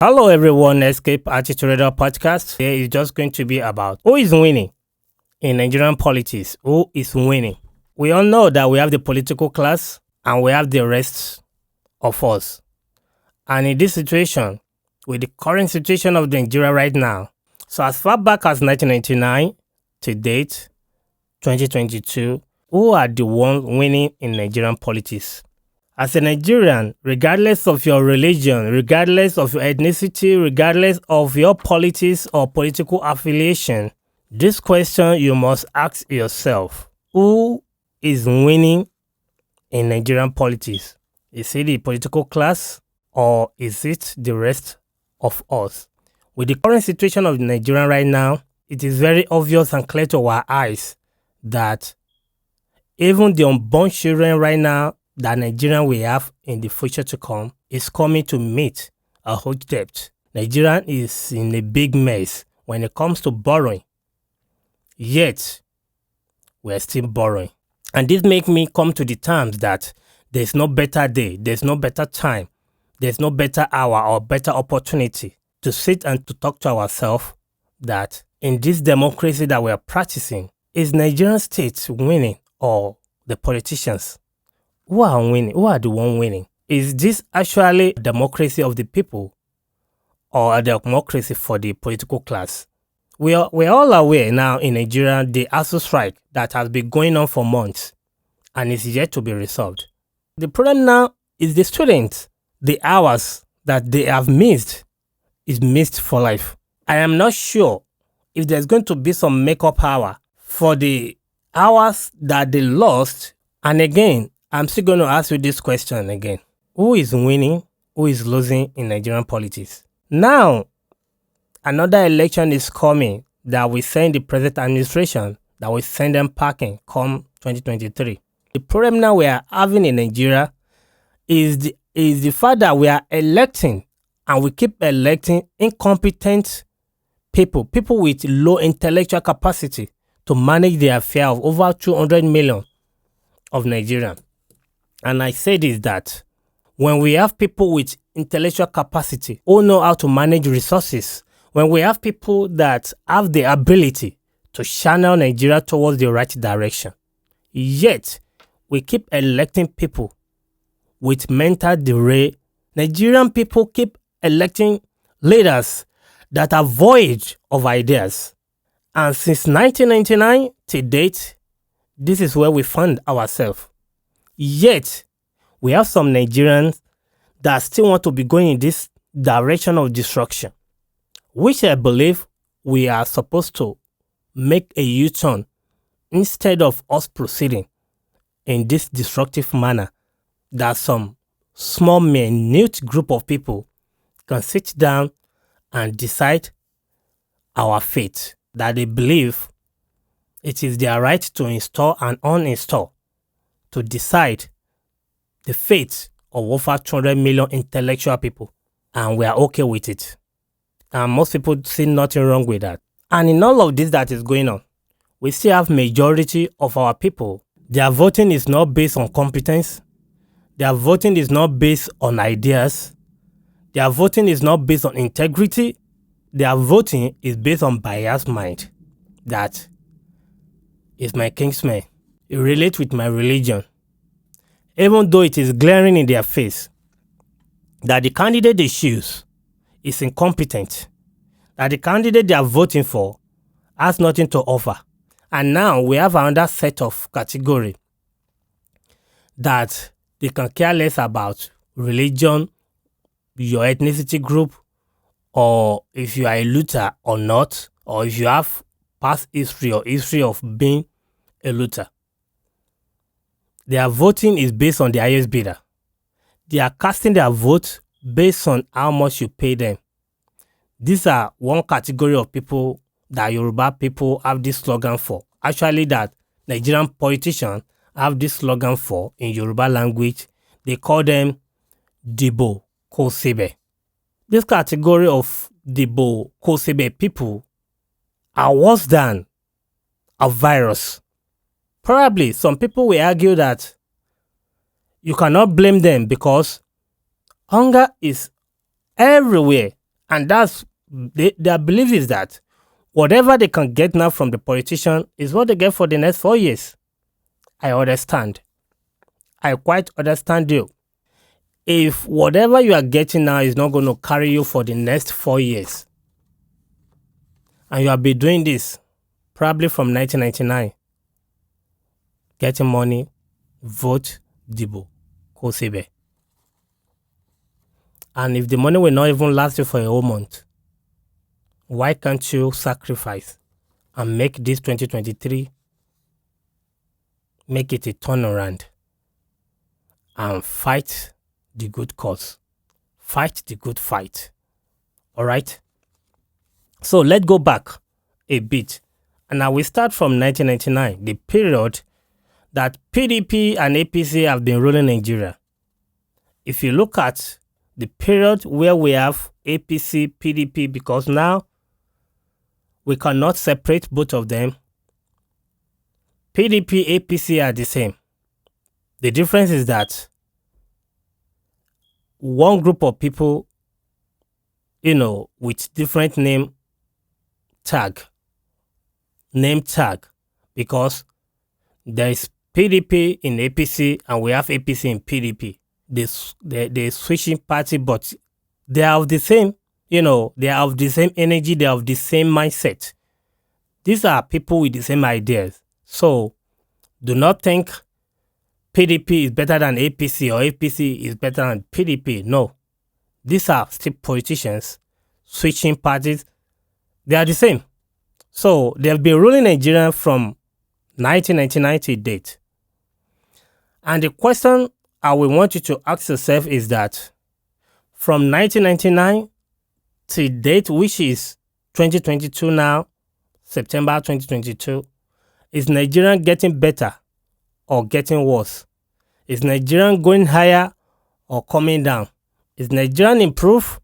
Hello everyone, Escape Attitude Podcast. Here is just going to be about who is winning in Nigerian politics. Who is winning? We all know that we have the political class and we have the rest of us. And in this situation, with the current situation of Nigeria right now, so as far back as 1999 to date, 2022, who are the ones winning in Nigerian politics? As a Nigerian, regardless of your religion, regardless of your ethnicity, regardless of your politics or political affiliation, this question you must ask yourself: who is winning in Nigerian politics? Is it the political class or is it the rest of us? With the current situation of Nigeria right now, it is very obvious and clear to our eyes that even the unborn children right now that Nigeria will have in the future to come is coming to meet a huge debt. Nigeria is in a big mess when it comes to borrowing. Yet, we're still borrowing. And this makes me come to the terms that there's no better day, there's no better time, there's no better hour or better opportunity to sit and to talk to ourselves that in this democracy that we're practicing, is Nigerian state winning or the politicians? Who are winning? Who are the one winning? Is this actually a democracy of the people or a democracy for the political class? We're all aware now in Nigeria the ASU strike that has been going on for months and is yet to be resolved. The problem now is the students. The hours that they have missed is missed for life. I am not sure if there's going to be some makeup hour for the hours that they lost. And again, I'm still going to ask you this question again. Who is winning? Who is losing in Nigerian politics? Now, another election is coming that will send the present administration, that will send them packing come 2023. The problem now we are having in Nigeria is the fact that we are electing and we keep electing incompetent people with low intellectual capacity to manage the affair of over 200 million of Nigerians. And I say this, that when we have people with intellectual capacity who know how to manage resources, when we have people that have the ability to channel Nigeria towards the right direction, yet we keep electing people with mental derail. Nigerian people keep electing leaders that are void of ideas. And since 1999 to date, this is where we find ourselves. Yet, we have some Nigerians that still want to be going in this direction of destruction, which I believe we are supposed to make a U-turn instead of us proceeding in this destructive manner, that some small minute group of people can sit down and decide our fate, that they believe it is their right to install and uninstall, to decide the fate of over 200 million intellectual people. And we are okay with it. And most people see nothing wrong with that. And in all of this that is going on, we still have majority of our people. Their voting is not based on competence. Their voting is not based on ideas. Their voting is not based on integrity. Their voting is based on biased mind. That is my kinsman. It relates with my religion. Even though it is glaring in their face that the candidate they choose is incompetent, that the candidate they are voting for has nothing to offer. And now we have another set of category that they can care less about religion, your ethnicity group, or if you are a looter or not, or if you have past history or history of being a looter. Their voting is based on the highest bidder. They are casting their vote based on how much you pay them. These are one category of people that Yoruba people have this slogan for. Actually, that Nigerian politicians have this slogan for in Yoruba language. They call them Dibo Kosebe. This category of Dibo Kosebe people are worse than a virus. Probably some people will argue that you cannot blame them because hunger is everywhere And their belief is that whatever they can get now from the politician is what they get for the next 4 years. I understand. I quite understand you. If whatever you are getting now is not going to carry you for the next 4 years, and you have been doing this probably from 1999, getting money, vote, dibo, kosebe. And if the money will not even last you for a whole month, why can't you sacrifice and make this 2023, make it a turnaround and fight the good cause, fight the good fight? All right? So let's go back a bit. And now we start from 1999, the period that PDP and APC have been ruling Nigeria. If you look at the period where we have APC, PDP, because now we cannot separate both of them. PDP, APC are the same. The difference is that one group of people, with different name tag, because there is PDP in APC and we have APC in PDP. They're switching party, but they are of the same, they are of the same energy, they are of the same mindset. These are people with the same ideas. So do not think PDP is better than APC or APC is better than PDP. No. These are still politicians switching parties. They are the same. So they have been ruling Nigeria from 1999 to date. And the question I will want you to ask yourself is that from 1999 to date, which is 2022 now, September 2022, is Nigeria getting better or getting worse? Is Nigeria going higher or coming down? Is Nigeria improved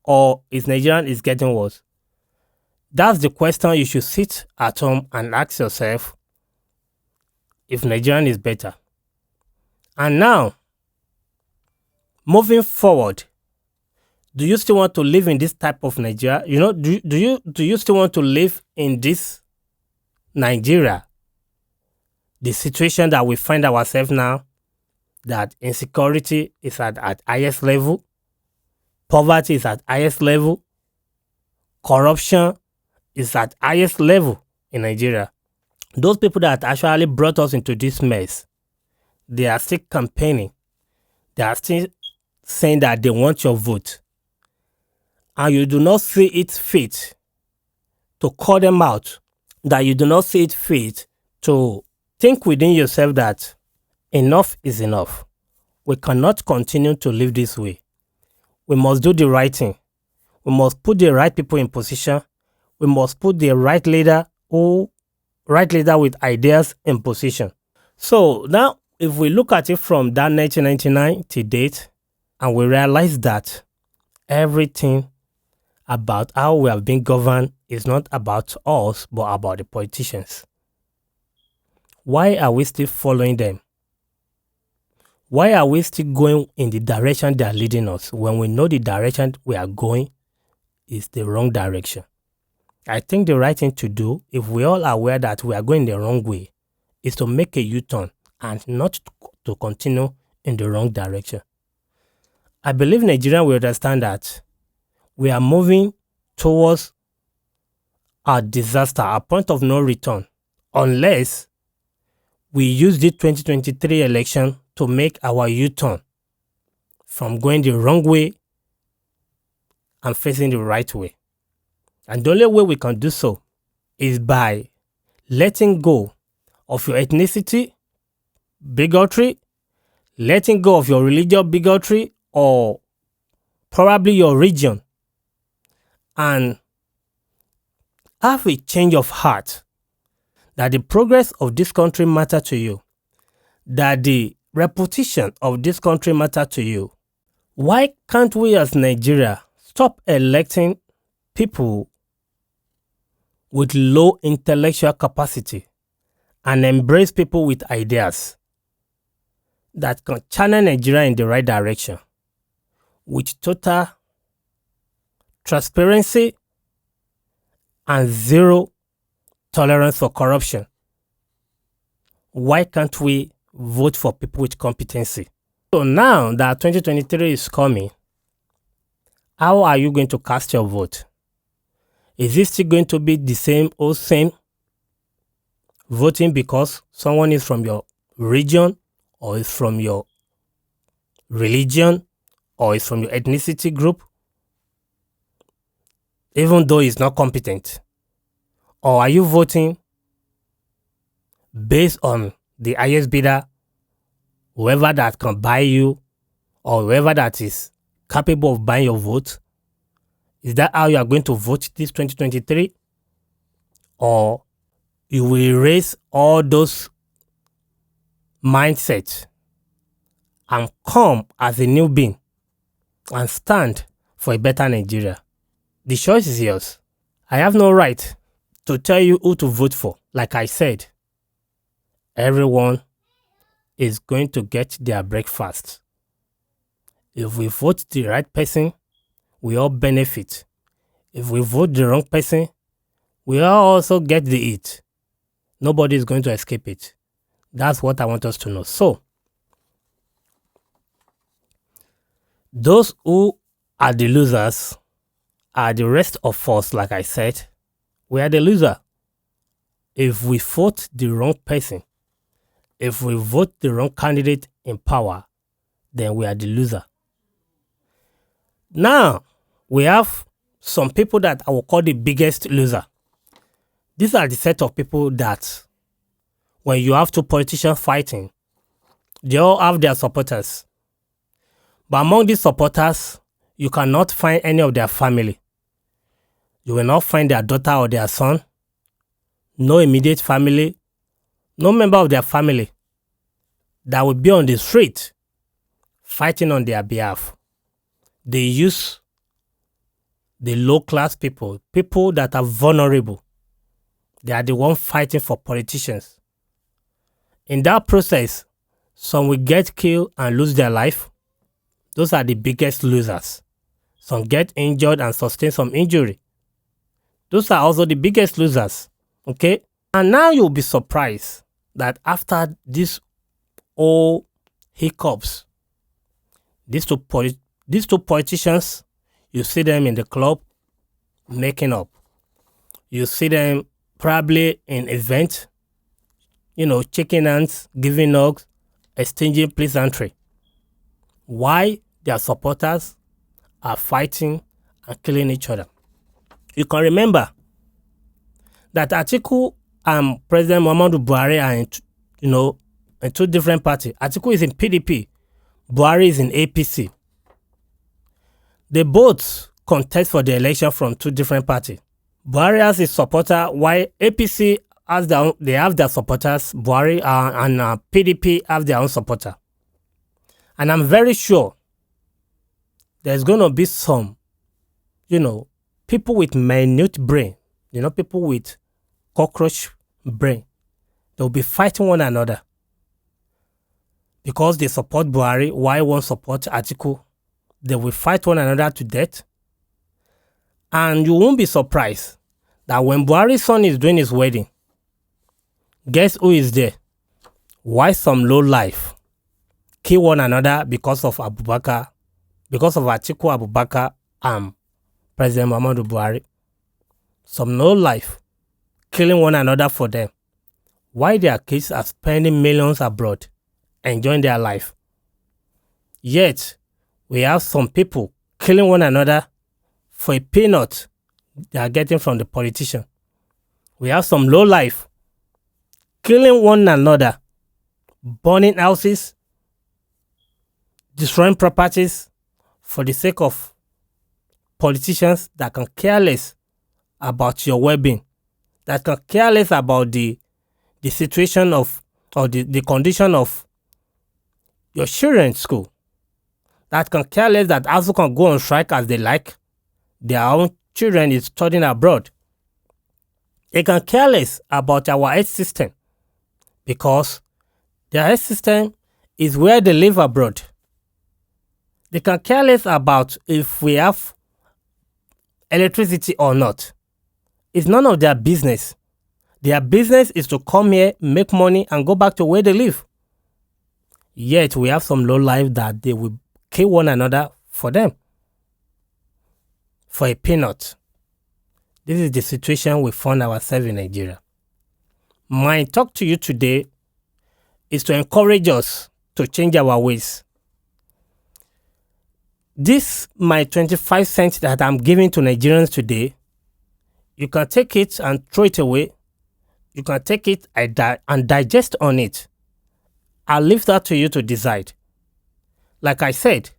or is Nigeria getting worse? That's the question you should sit at home and ask yourself if Nigeria is better. And now, moving forward, do you still want to live in this type of Nigeria? Do you still want to live in this Nigeria? The situation that we find ourselves now, that insecurity is at highest level, poverty is at highest level, corruption is at highest level in Nigeria. Those people that actually brought us into this mess, they are still campaigning. They are still saying that they want your vote. And you do not see it fit to call them out, that you do not see it fit to think within yourself that enough is enough. We cannot continue to live this way. We must do the right thing. We must put the right people in position. We must put the right leader with ideas in position. So now, if we look at it from that 1999 to date, and we realize that everything about how we have been governed is not about us, but about the politicians. Why are we still following them? Why are we still going in the direction they are leading us when we know the direction we are going is the wrong direction? I think the right thing to do, if we all are aware that we are going the wrong way, is to make a U-turn and not to continue in the wrong direction. I believe Nigerians will understand that we are moving towards a disaster, a point of no return, unless we use the 2023 election to make our U-turn from going the wrong way and facing the right way. And the only way we can do so is by letting go of your ethnicity, bigotry, letting go of your religious bigotry or probably your region, and have a change of heart that the progress of this country matter to you, that the reputation of this country matter to you. Why can't we as Nigeria stop electing people with low intellectual capacity and embrace people with ideas that can channel Nigeria in the right direction with total transparency, and zero tolerance for corruption. Why can't we vote for people with competency? So now that 2023 is coming, how are you going to cast your vote? Is it still going to be the same old same? Voting because someone is from your region, or is from your religion, or is from your ethnicity group, even though he's not competent? Or are you voting based on the highest bidder, whoever that can buy you, or whoever that is capable of buying your vote? Is that how you are going to vote this 2023? Or you will erase all those mindsets and come as a new being and stand for a better Nigeria? The choice is yours. I have no right to tell you who to vote for. Like I said, everyone is going to get their breakfast. If we vote the right person, we all benefit. If we vote the wrong person, we all also get the it. Nobody is going to escape it. That's what I want us to know. So, those who are the losers are the rest of us. Like I said, we are the loser. If we vote the wrong person, if we vote the wrong candidate in power, then we are the loser. Now, we have some people that I will call the biggest loser. These are the set of people that when you have two politicians fighting, they all have their supporters. But among these supporters, you cannot find any of their family. You will not find their daughter or their son, no immediate family, no member of their family that will be on the street fighting on their behalf. They use the low-class people, people that are vulnerable. They are the ones fighting for politicians. In that process, some will get killed and lose their life. Those are the biggest losers. Some get injured and sustain some injury. Those are also the biggest losers. Okay? And now you'll be surprised that after these all hiccups, these two politicians, you see them in the club making up. You see them probably in events, shaking hands, giving hugs, exchanging pleasantry. Why their supporters are fighting and killing each other. You can remember that Atiku and President Muhammadu Buhari are in two different parties. Atiku is in PDP, Buhari is in APC. They both contest for the election from two different parties. Buhari has his supporter, while APC has they have their supporters. Buhari and PDP have their own supporter. And I'm very sure there's going to be some, people with minute brain, people with cockroach brain. They'll be fighting one another because they support Buhari, while one supports Atiku. They will fight one another to death. And you won't be surprised that when Buhari's son is doing his wedding, guess who is there? Why some low life kill one another because of Atiku Abubakar and President Muhammadu Buhari? Some low life killing one another for them. Why their kids are spending millions abroad, enjoying their life. Yet, we have some people killing one another for a peanut they are getting from the politician. We have some low life killing one another, burning houses, destroying properties for the sake of politicians that can care less about your well-being, that can care less about the situation of, or the condition of your children in school, that can care less that also can go on strike as they like. Their own children is studying abroad. They can care less about our health system because their health system is where they live abroad. They can care less about if we have electricity or not. It's none of their business. Their business is to come here, make money, and go back to where they live. Yet we have some low life that they will kill one another for them. For a peanut. This is the situation we found ourselves in Nigeria. My talk to you today is to encourage us to change our ways. This, my 25 cents that I'm giving to Nigerians today, you can take it and throw it away. You can take it and digest on it. I'll leave that to you to decide. Like I said,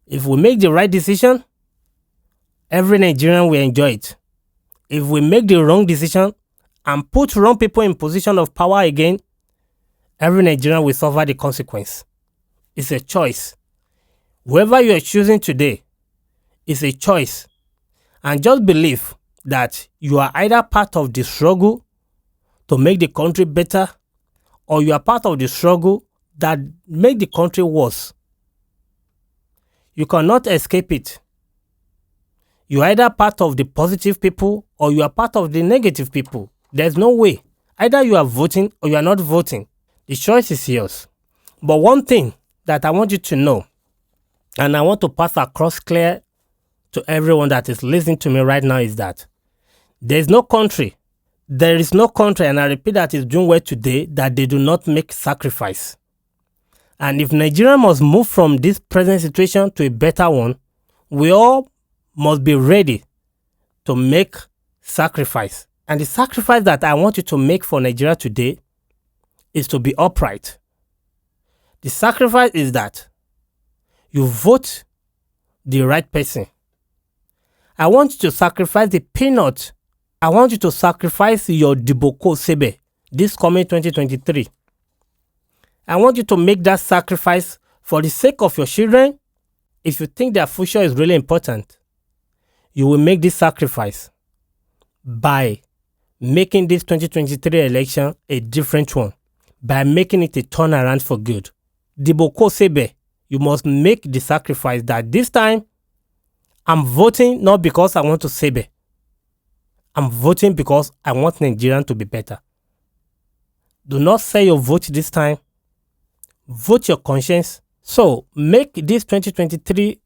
if we make the right decision, every Nigerian will enjoy it. If we make the wrong decision and put wrong people in position of power again, every Nigerian will suffer the consequence. It's a choice. Whoever you are choosing today is a choice. And just believe that you are either part of the struggle to make the country better, or you are part of the struggle that make the country worse. You cannot escape it. You are either part of the positive people or you are part of the negative people. There's no way. Either you are voting or you are not voting. The choice is yours. But one thing that I want you to know, and I want to pass across clear to everyone that is listening to me right now, is that there is no country, and I repeat that, is doing well today that they do not make sacrifice. And if Nigeria must move from this present situation to a better one, we all must be ready to make sacrifice. And the sacrifice that I want you to make for Nigeria today is to be upright. The sacrifice is that you vote the right person. I want you to sacrifice the peanut. I want you to sacrifice your Diboko Sebe this coming 2023. I want you to make that sacrifice for the sake of your children. If you think their future is really important, you will make this sacrifice by making this 2023 election a different one, by making it a turnaround for good. Diboko Sebe, you must make the sacrifice that this time, I'm voting not because I want to Sebe. I'm voting because I want Nigerian to be better. Do not say your vote this time. Vote your conscience. So make this 2023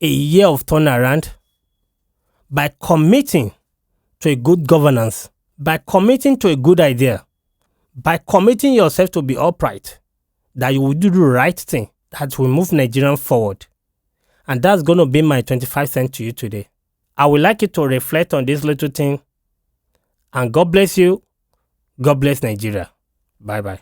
a year of turnaround by committing to a good governance, by committing to a good idea, by committing yourself to be upright, that you will do the right thing that will move Nigerian forward. And that's going to be my 25 cents to you today. I would like you to reflect on this little thing. And God bless you. God bless Nigeria. Bye-bye.